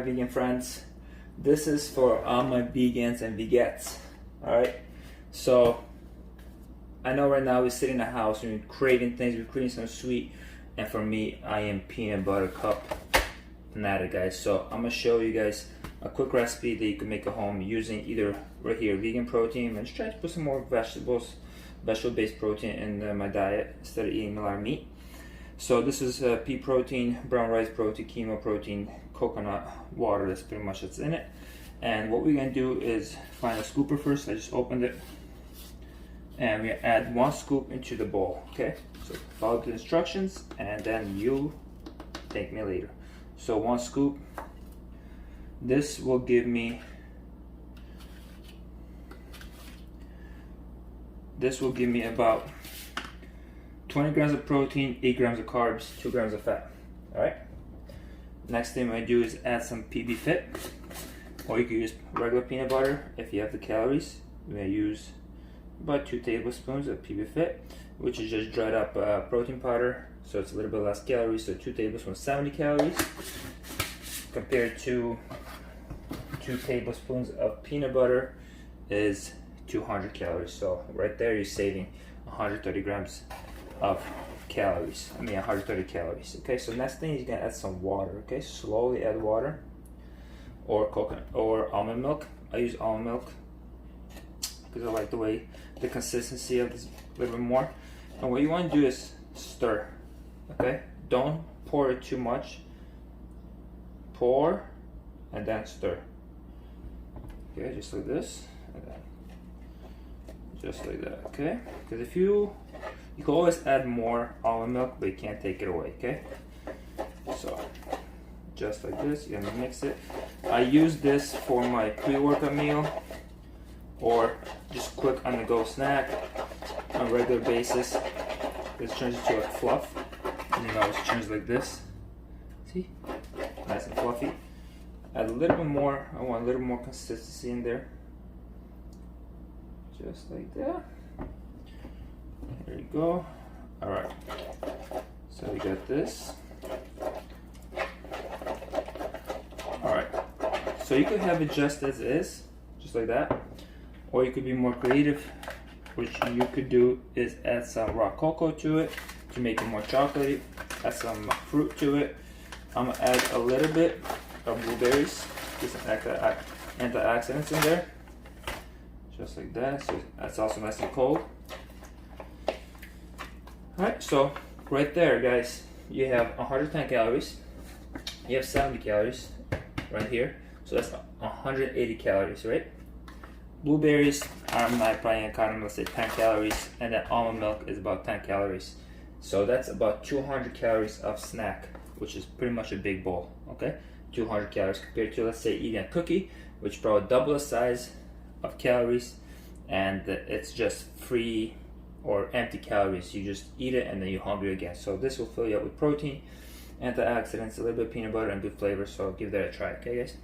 vegan friends. This is for all my vegans and vegettes. Alright, so I know right now we sit in the house and we're craving things, we're craving something sweet, and for me, I am peanut butter cup fanatic, guys. So I'm gonna show you guys a quick recipe that you can make at home using either right here vegan protein. I'm just trying to put some more vegetable-based protein in my diet instead of eating a lot of meat. So this is pea protein, brown rice protein, quinoa protein, coconut water. That's pretty much what's in it. And what we're gonna do is find a scooper first. I just opened it, and we add 1 scoop into the bowl. Okay, so follow the instructions, and then you thank me later. So 1 scoop. This will give me about 20 grams of protein, 8 grams of carbs, 2 grams of fat. Alright? Next thing I do is add some pbfit, or you can use regular peanut butter if you have the calories. We're going to use about 2 tablespoons of pbfit, which is just dried up protein powder, so it's a little bit less calories. So 2 tablespoons, 70 calories, compared to 2 tablespoons of peanut butter is 200 calories. So right there you're saving 130 grams of calories. 130 calories. Okay, so next thing is you're gonna add some water. Okay, slowly add water, or coconut or almond milk. I use almond milk because I like the consistency of this a little bit more. And what you want to do is stir. Okay, don't pour it too much. Pour and then stir. Okay, just like this, and then just like that. Okay, because if you can always add more almond milk, but you can't take it away. Okay, so just like this, you're gonna mix it. I use this for my pre-workout meal, or just quick on-the-go snack on a regular basis. This turns into a fluff, and you know it turns like this. See, nice and fluffy. Add a little bit more. I want a little more consistency in there. Just like that. There you go. Alright. So we got this. Alright. So you could have it just as is, just like that. Or you could be more creative. What you could do is add some raw cocoa to it to make it more chocolatey. Add some fruit to it. I'm gonna add a little bit of blueberries, get some antioxidants in there, just like that. So that's also nice and cold. Alright, so right there, guys, you have 110 calories. You have 70 calories right here, so that's 180 calories, right? Blueberries, I'm not probably gonna count them, let's say 10 calories, and then almond milk is about 10 calories. So that's about 200 calories of snack, which is pretty much a big bowl. Okay, 200 calories compared to, let's say, eating a cookie, which probably double the size of calories, and it's just free or empty calories. You just eat it and then you're hungry again. So this will fill you up with protein, antioxidants, a little bit of peanut butter, and good flavor. So give that a try. Okay, guys.